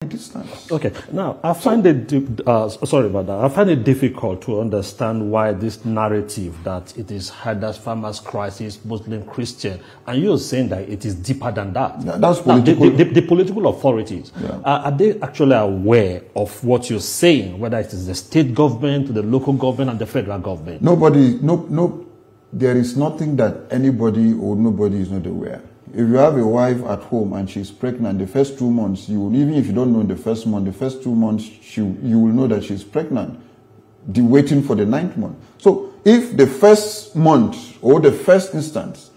distance. Okay, now I find it sorry about that. I find it difficult to understand why this narrative that it is herders, farmers crisis, Muslim, Christian, and you're saying that it is deeper than that. That's political. Now, the political authorities, are they actually aware of what you're saying, whether it is the state government, the local government, and the federal government? There is nothing that anybody or nobody is not aware. If you have a wife at home and she's pregnant, the first 2 months, even if you don't know in the first month, the first 2 months, you will know that she's pregnant, waiting for the 9th month. So if the first month or the first instance,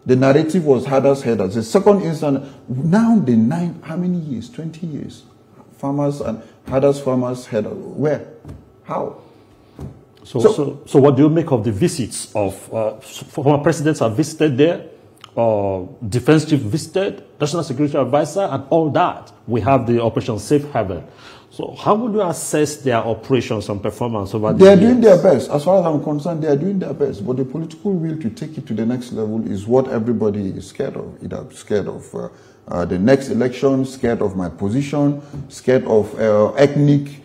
the narrative was herders, the second instance, now the 9, how many years? 20 years. Farmers and herders, where? How? So what do you make of the visits of former presidents have visited there? Defense chief visited, national security advisor, and all that. We have the Operation Safe Haven. So how would you assess their operations and performance over the years? They are doing their best. As far as I'm concerned, they are doing their best. But the political will to take it to the next level is what everybody is scared of. Either scared of the next election, scared of my position, scared of ethnic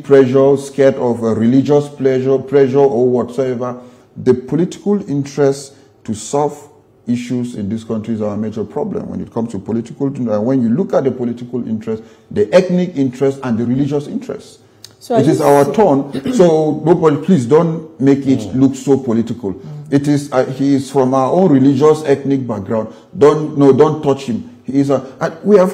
pressure, scared of religious pressure or whatsoever. The political interest to solve issues in this country is our major problem when it comes to political. When you look at the political interest, the ethnic interest and the religious interest, so it is our turn. So nobody, please don't make it look so political. It is he is from our own religious ethnic background. Don't touch him. He is we have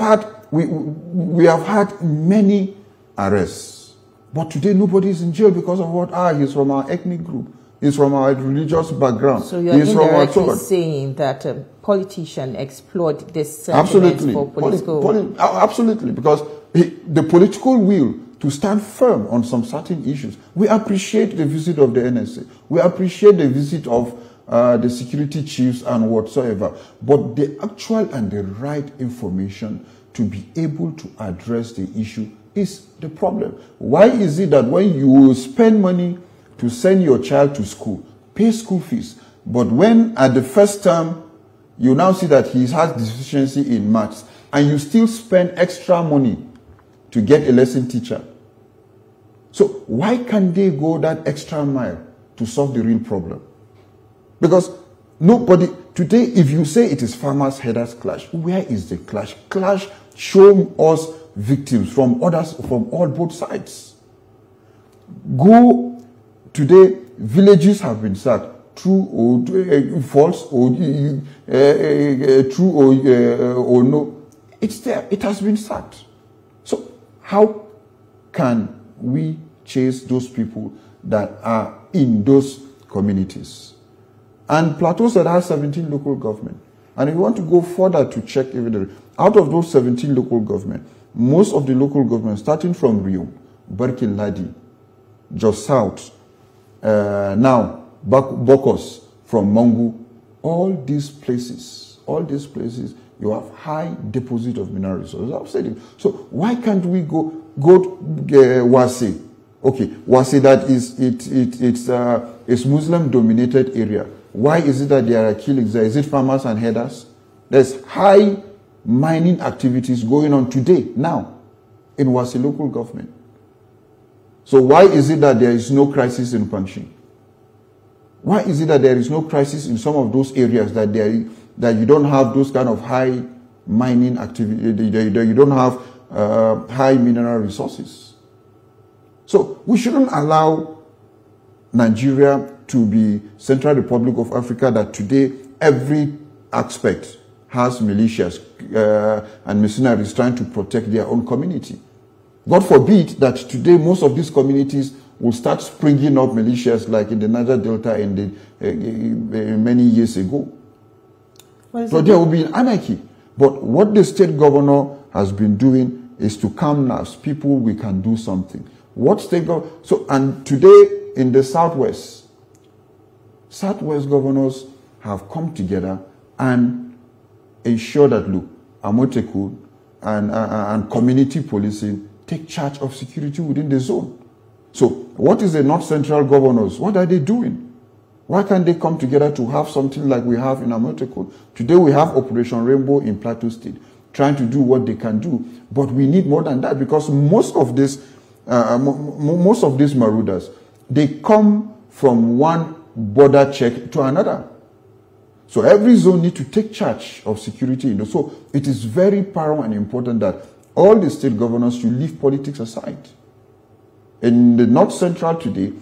had many arrests, but today nobody is in jail because of what? He's from our ethnic group. He's from our religious background. So you're indirectly saying that politicians exploit this absolutely for political... absolutely, because the political will to stand firm on some certain issues. We appreciate the visit of the NSA. We appreciate the visit of the security chiefs and whatsoever. But the actual and the right information to be able to address the issue is the problem. Why is it that when you spend money to send your child to school, pay school fees, but when at the first term you now see that he has deficiency in maths and you still spend extra money to get a lesson teacher? So why can't they go that extra mile to solve the real problem? Because nobody, today if you say it is farmers herders clash, where is the clash? Clash, show us victims from both sides. Go. Today, villages have been sacked, true or false, or true or no. It's there. It has been sacked. So how can we chase those people that are in those communities? And Plateau State has 17 local government. And if you want to go further to check, even out of those 17 local government, most of the local government, starting from Rio, Barkin Ladi, Jos South, now Baggos from Mangu, all these places, you have high deposit of mineral resources. I've said it. So why can't we go Wase? Okay, Wase, that it's Muslim dominated area. Why is it that there are killings there? Is it farmers and herders? There's high mining activities going on today, now, in Wase local government. So why is it that there is no crisis in Pangshin? Why is it that there is no crisis in some of those areas that you don't have those kind of high mining activity, that you don't have high mineral resources? So we shouldn't allow Nigeria to be Central Republic of Africa that today every aspect has militias and mercenaries trying to protect their own community. God forbid that today most of these communities will start springing up militias like in the Niger Delta many years ago. So there will be an anarchy. But what the state governor has been doing is to calm nerves. People, we can do something. What state governor? So, and today in the Southwest governors have come together and ensure that, look, Amotekun and community policing take charge of security within the zone. So what is the North Central governors? What are they doing? Why can't they come together to have something like we have in Amotekun? Today we have Operation Rainbow in Plateau State. trying to do what they can do. But we need more than that, because most of these marauders, they come from one border check to another. So every zone needs to take charge of security. So it is very paramount and important that all the state governors should leave politics aside. In the North Central today,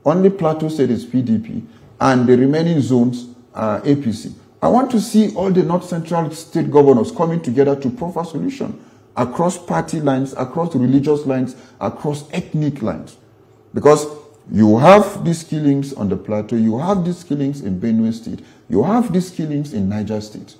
only Plateau State is PDP, and the remaining zones are APC. I want to see all the North Central state governors coming together to proffer solution across party lines, across religious lines, across ethnic lines. Because you have these killings on the Plateau, you have these killings in Benue State, you have these killings in Niger State.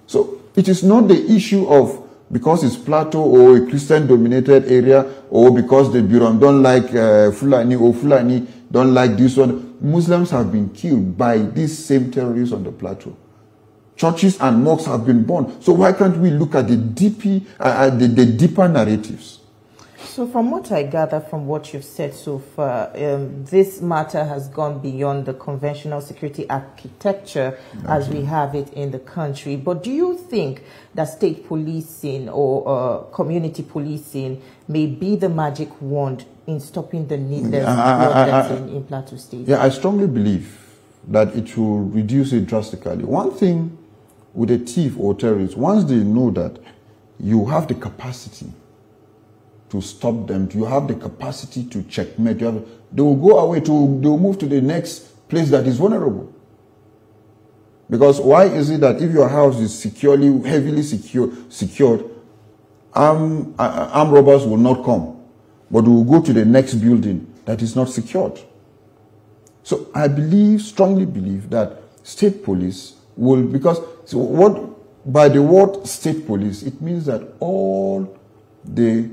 So it is not the issue of because it's Plateau or a Christian-dominated area, or because the Birom don't like Fulani, or Fulani don't like this one. Muslims have been killed by these same terrorists on the Plateau. Churches and mosques have been burned. So why can't we look at the deeper narratives? So from what I gather from what you've said so far, this matter has gone beyond the conventional security architecture as we have it in the country. But do you think that state policing or community policing may be the magic wand in stopping the needless blood in Plateau State? Yeah, I strongly believe that it will reduce it drastically. One thing with a thief or terrorist, once they know that you have the capacity to stop them, you have the capacity to checkmate, they will go away, they will move to the next place that is vulnerable. Because why is it that if your house is securely, heavily secured, armed robbers will not come, but will go to the next building that is not secured? So I strongly believe that state police will, because by the word state police, it means that all the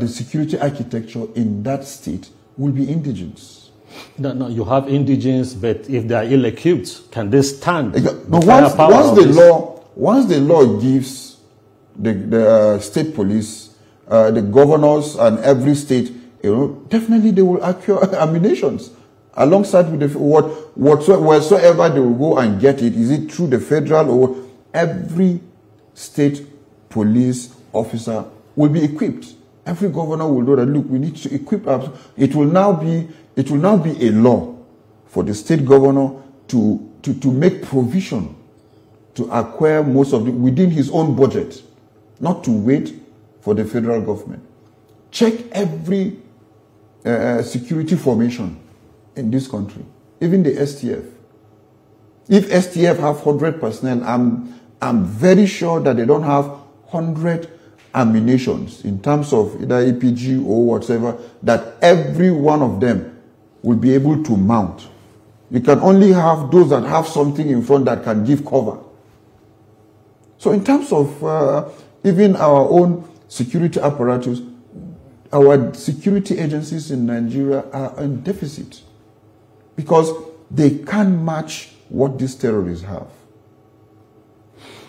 security architecture in that state will be indigenous. No, you have indigenous, but if they are ill-equipped, can they stand? No, once the law gives the state police, the governors and every state, definitely they will acquire ammunitions alongside with whatsoever they will go and get it. Is it through the federal, or every state police officer will be equipped? Every governor will know that, look, we need to equip us. It will now be a law for the state governor to make provision to acquire most of it within his own budget, not to wait for the federal government. Check every security formation in this country, even the STF. If STF have 100 personnel, I'm very sure that they don't have 100 ammunitions in terms of either APG or whatever, that every one of them will be able to mount. You can only have those that have something in front that can give cover. So in terms of even our own security apparatus, our security agencies in Nigeria are in deficit because they can't match what these terrorists have.